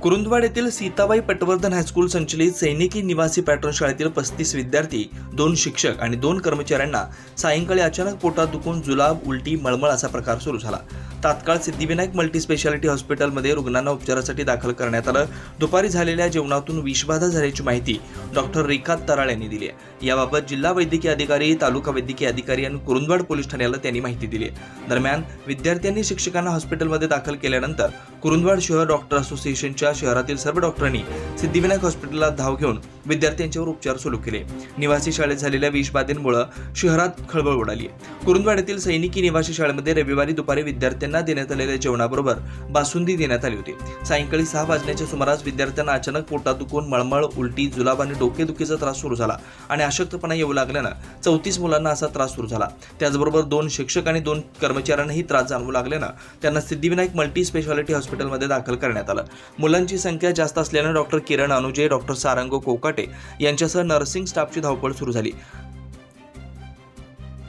कुरुंदवाड येथील सीताबाई पटवर्धन हायस्कूल संचलित सैनिकी निवासी पॅटर्न शाळेतील 35 विद्यार्थी, 2 शिक्षक आणि 2 कर्मचाऱ्यांना सायंकाळी अचानक पोटात दुखून जुलाब, उलटी, मळमळ असा प्रकार सुरू झाला। तात्काळ सिद्धिविनायक मल्टीस्पेशालिटी हॉस्पिटलमध्ये रुग्णांना उपचारासाठी दाखल करण्यात आलं। दुपारी झालेल्या जेवणातून विषबाधा झाल्याची माहिती डॉक्टर रेखा तराळ यांनी दिली आहे। याबाबत जिल्हा वैद्यकीय अधिकारी, तालुका वैद्यकीय अधिकारी आणि कुरुंदवाड पोलीस ठाण्याला त्यांनी माहिती दिली आहे। दरम्यान विद्यार्थ्यांनी शिक्षकांना हॉस्पिटलमध्ये दाखल केल्यानंतर कुरुंदवाड शहर डॉक्टर असोसिएशनच्या शहरातील सर्व डॉक्टरांनी सिद्धिविनायक हॉस्पिटलला धाव घेऊन विद्यार्थ्यांच्यावर उपचार सुरू केले। निवासी शाळेत झालेल्या विषबाधेमुळे शहरात खळबळ उडाली आहे। कुरुंदवाड येथील सैनिकी निवासी शाळेमध्ये रविवारी दुपारी विद्यार्थ्यांना देण्यात आलेल्या जेवणाबरोबर बासुंदी देण्यात आली होती। सायंकाळी 6 वाजण्याच्या सुमारास विद्यार्थ्यांना अचानक पोटात दुखून मळमळ, उलटी, जुलाब आणि डोकेदुखीचा त्रास सुरू झाला आणि अशक्तपणा येऊ लागल्याने 34 मुलांना असा त्रास सुरू झाला। त्याचबरोबर 2 शिक्षक आणि 2 कर्मचाऱ्यांनाही त्रास जाणवू लागल्याने त्यांना सिद्धिविनायक मल्टी स्पेशालिटी हॉस्पिटलमध्ये दाखल करण्यात आलं। मुलांची संख्या जास्त असल्याने डॉक्टर किरण अनुजे, डॉक्टर सारंग कोकाटे यांच्यासह नर्सिंग स्टाफची धावपळ सुरू झाली।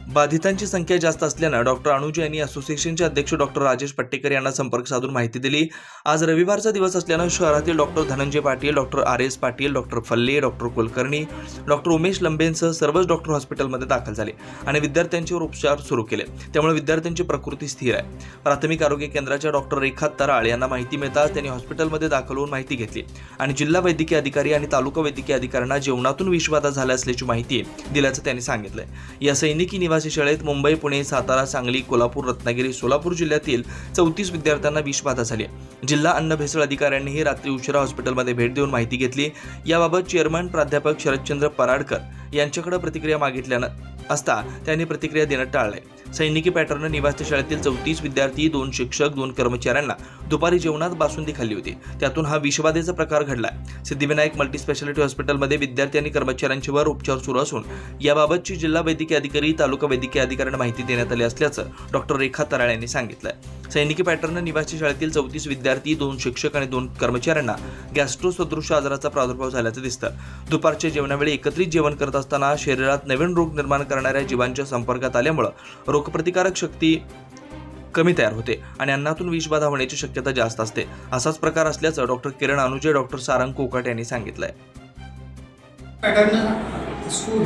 बाधितांची संख्या जास्त असल्याने डॉक्टर अनुजे यांनी असोसिएशनचे अध्यक्ष डॉक्टर राजेश पट्टेकर यांना संपर्क साधून माहिती दिली। आज रविवारचा दिवस असल्याने शहरातील doctor Dhananjay Patil, doctor RS Patil, doctor Phalle, doctor Kulkarni, doctor Umesh लंबेंसह सर्वच डॉक्टर हॉस्पिटलमध्ये दाखल झाले आणि विद्यार्थ्यांच्यावर उपचार सुरू केले। त्यामुळे विद्यार्थ्यांची प्रकृती स्थिर आहे। प्राथमिक आरोग्य केंद्राच्या डॉक्टर रेखा तराळ यांना माहिती मिळताच त्यांनी हॉस्पिटलमध्ये दाखल होऊन माहिती घेतली आणि जिल्हा वैद्यकीय अधिकारी आणि तालुका वैद्यकीय अधिकाऱ्यांना जेवणातून विषबाधा झाला असल्याची माहिती दिल्याचं त्यांनी सांगितलंय। या सैनिकी निवासी शाळेत मुंबई, पुणे, सातारा, सांगली, कोल्हापूर, रत्नागिरी, सोलापूर जिल्ह्यातील 34 विद्यार्थ्यांना विषबाधा झाली आहे। जिल्हा अन्न भेसळ अधिकाऱ्यांनीही रात्री उशिरा हॉस्पिटलमध्ये भेट देऊन माहिती घेतली। याबाबत चेअरमन प्राध्यापक शरदचंद्र पराडकर यांच्याकडे प्रतिक्रिया मागितल्यानं असता त्यांनी प्रतिक्रिया देणं टाळले। सैनिकी पॅटर्न निवासी शाळेतील 34 विद्यार्थी, 2 शिक्षक, 2 कर्मचाऱ्यांना दुपारी जेवणात बासुंदी खाल्ली होती। त्यातून हा विषबाधेचा प्रकार घडलाय। सिद्धिविनायक मल्टीस्पेशालिटी हॉस्पिटलमध्ये विद्यार्थी आणि कर्मचाऱ्यांच्यावर उपचार सुरू असून याबाबतची जिल्हा वैद्यकीय अधिकारी, तालुका वैद्यकीय अधिकाऱ्यांना माहिती देण्यात आली असल्याचं डॉक्टर रेखा तराळ यांनी सांगितलंय। सैनिकी पॅटर्न निवासी शाळेतील 34 विद्यार्थी, 2 शिक्षक आणि 2 कर्मचाऱ्यांना गॅस्ट्रो सदृश आजाराचा प्रादुर्भाव झाल्याचं दिसतं। दुपारच्या जेवणावेळी एकत्रित जेवण करत असताना शरीरात नवीन रोग निर्माण करणाऱ्या जीवांच्या संपर्कात आल्यामुळे रोगप्रतिकारक शक्ती कमी तयार होते आणि अन्नातून विषबाधा होण्याची शक्यता जास्त असते। असाच प्रकार असल्याचं डॉक्टर किरण अनुजे, डॉक्टर सारंग कोकाटे यांनी सांगितलंय। पॅटर्न स्कूल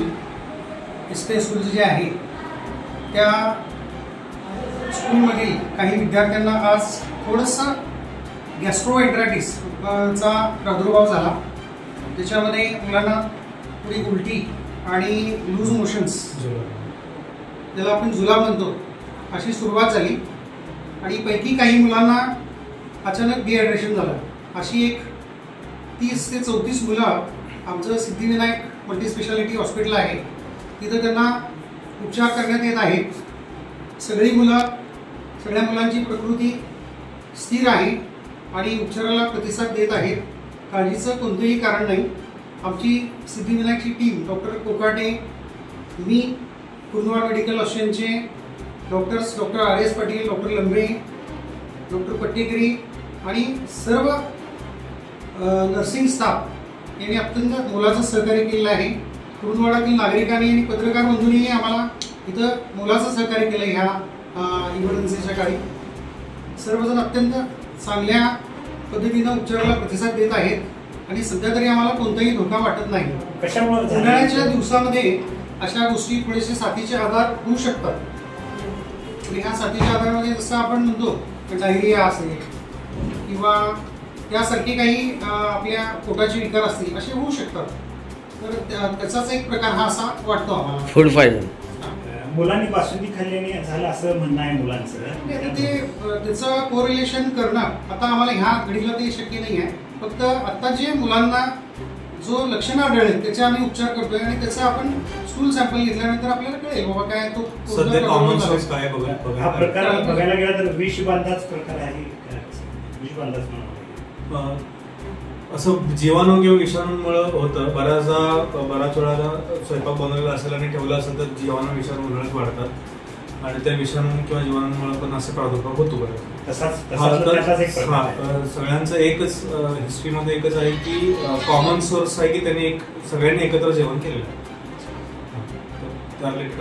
जे आहे त्या स्कूलमधील काही विद्यार्थ्यांना आज थोडासा गॅस्ट्रोएंटरायटिसचा प्रादुर्भाव झाला। त्याच्यामध्ये मुलांना थोडी उलटी आणि लूज मोशन्स, ज्याला आपण जुलाब म्हणतो, अशी सुरुवात झाली आणि पैकी काही मुलांना अचानक डिहायड्रेशन झालं। अशी एक 30 ते 34 मुलं आमचं सिद्धिविनायक मल्टीस्पेशालिटी हॉस्पिटल आहे, तिथं त्यांना उपचार करण्यात येत आहेत। सगळ्या मुलांची प्रकृती स्थिर आहे आणि उपचाराला प्रतिसाद देत आहेत। काळजीचं कोणतंही कारण नाही। आमची सिद्धिविनायकची टीम, डॉक्टर कोकाटे, मी, कुरुंदवाड मेडिकल असोसिएशनचे doctors, doctor RS Patil, doctor लंबे, डॉक्टर पट्टेकरी आणि सर्व नर्सिंग स्टाफ यांनी अत्यंत मोलाचं सहकार्य केलेलं आहे। कुरुंदवाडातील नागरिकांनी आणि पत्रकार बंधूंनी आम्हाला इथं मोलाचं सहकार्य केलं। ह्या इमर्जन्सीच्या काळी सर्वजण अत्यंत चांगल्या पद्धतीनं उपचाराला प्रतिसाद देत आहेत आणि सध्या तरी आम्हाला कोणताही धोका वाटत नाही। उन्हाळ्याच्या दिवसामध्ये अशा गोष्टी थोडेसे साथीचे आजार होऊ शकतात। ह्या साथीच्या आजारामध्ये जसं आपण म्हणतो डायरिया असेल किंवा त्यासारखे काही आपल्या पोटाचे विकार असतील, असे होऊ शकतात। तर त्याचाच एक प्रकार हा असा वाटतो आम्हाला। फूड पॉयझन मुलांनी बासुंदी खाल्ल्याने झालं असं म्हणणं आहे मुलांचं। त्याचं कोरिलेशन करणं आता आम्हाला ह्या घडीला ते शक्य नाही आहे। फक्त आता जे मुलांना जो लक्षणं आढळले त्याचे आम्ही उपचार करतोय आणि त्याचं आपण स्टूल सॅम्पल घेतल्यानंतर आपल्याला कळेल बाबा काय तो कॉमन सोर्स काय हा प्रकार बघायला गेला तर विषबाधाच प्रकार आहे। विषबाधाच म्हणा असं जीवाणू किंवा विषाणूमुळे होतं। बऱ्याच वेळा स्वयंपाक बनवलेला असेल आणि ठेवला असेल तर जीवाणू विषाणूमुळेच वाढतात आणि त्या विषाणू किंवा जीवाणूमुळे पण असे प्रादुर्भाव होतो बऱ्याच। सगळ्यांचं एकच हिस्ट्रीमध्ये एकच आहे की कॉमन सोर्स आहे की त्यांनी सगळ्यांनी एकत्र जेवण केलेलं आहे। त्या रिलेटेड